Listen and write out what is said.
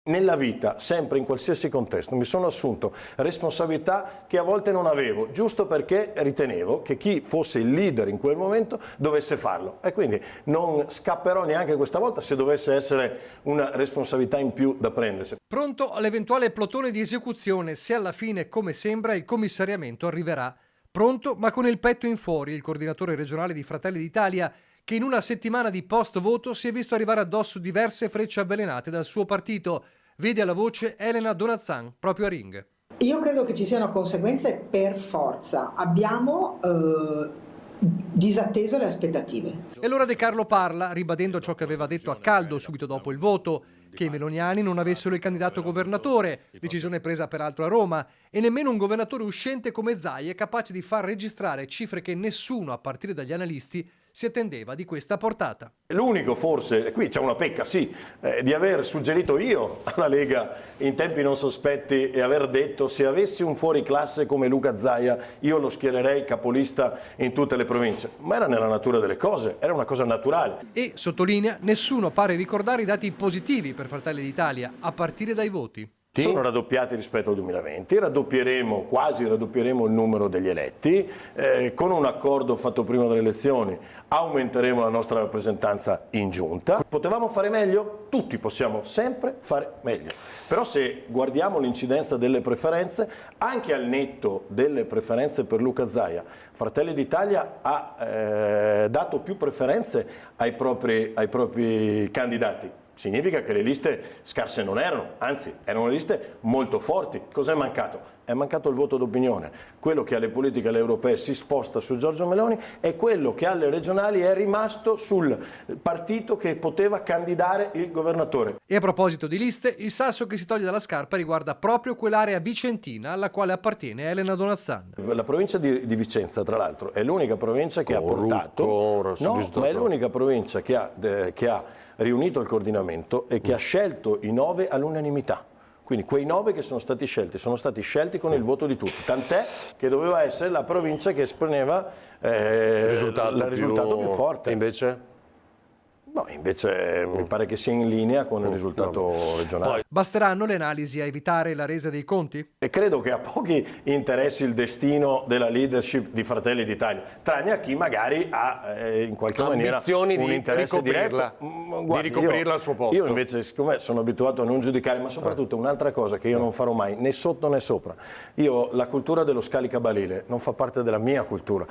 Nella vita, sempre in qualsiasi contesto, mi sono assunto responsabilità che a volte non avevo, giusto perché ritenevo che chi fosse il leader in quel momento dovesse farlo. E quindi non scapperò neanche questa volta se dovesse essere una responsabilità in più da prendersi. Pronto all'eventuale plotone di esecuzione se alla fine, come sembra, il commissariamento arriverà. Pronto, ma con il petto in fuori, il coordinatore regionale di Fratelli d'Italia, che in una settimana di post-voto si è visto arrivare addosso diverse frecce avvelenate dal suo partito. Vede alla voce Elena Donazzan, proprio a Ring. Io credo che ci siano conseguenze per forza. Abbiamo disatteso le aspettative. E allora De Carlo parla, ribadendo ciò che aveva detto a caldo subito dopo il voto, che i meloniani non avessero il candidato governatore, decisione presa peraltro a Roma, e nemmeno un governatore uscente come Zaia capace di far registrare cifre che nessuno, a partire dagli analisti, si attendeva di questa portata. L'unico forse, qui c'è una pecca sì, di aver suggerito io alla Lega in tempi non sospetti e aver detto se avessi un fuoriclasse come Luca Zaia io lo schiererei capolista in tutte le province, ma era nella natura delle cose, era una cosa naturale. E, sottolinea, nessuno pare ricordare i dati positivi per Fratelli d'Italia, a partire dai voti. Sono raddoppiati rispetto al 2020, quasi raddopieremo il numero degli eletti, con un accordo fatto prima delle elezioni aumenteremo la nostra rappresentanza in giunta. Potevamo fare meglio? Tutti possiamo sempre fare meglio, però se guardiamo l'incidenza delle preferenze, anche al netto delle preferenze per Luca Zaia, Fratelli d'Italia ha dato più preferenze ai propri candidati. Significa che le liste scarse non erano, anzi erano liste molto forti. Cos'è mancato? È mancato il voto d'opinione. Quello che alle politiche alle europee si sposta su Giorgia Meloni e quello che alle regionali è rimasto sul partito che poteva candidare il governatore. E a proposito di liste, il sasso che si toglie dalla scarpa riguarda proprio quell'area vicentina alla quale appartiene Elena Donazzan. La provincia di Vicenza, tra l'altro, è l'unica provincia che ha portato, ma è l'unica provincia che ha riunito il coordinamento e che ha scelto i 9 all'unanimità. Quindi quei 9 che sono stati scelti con il voto di tutti, tant'è che doveva essere la provincia che esponeva il risultato più forte. E invece? No, invece mi pare che sia in linea con il risultato regionale. Basteranno le analisi a evitare la resa dei conti? E credo che a pochi interessi il destino della leadership di Fratelli d'Italia, tranne a chi magari ha in qualche maniera un interesse diretto. Di ricoprirla al suo posto. Io invece, siccome sono abituato a non giudicare, ma soprattutto un'altra cosa che io non farò mai, né sotto né sopra. La cultura dello scaricabarile non fa parte della mia cultura.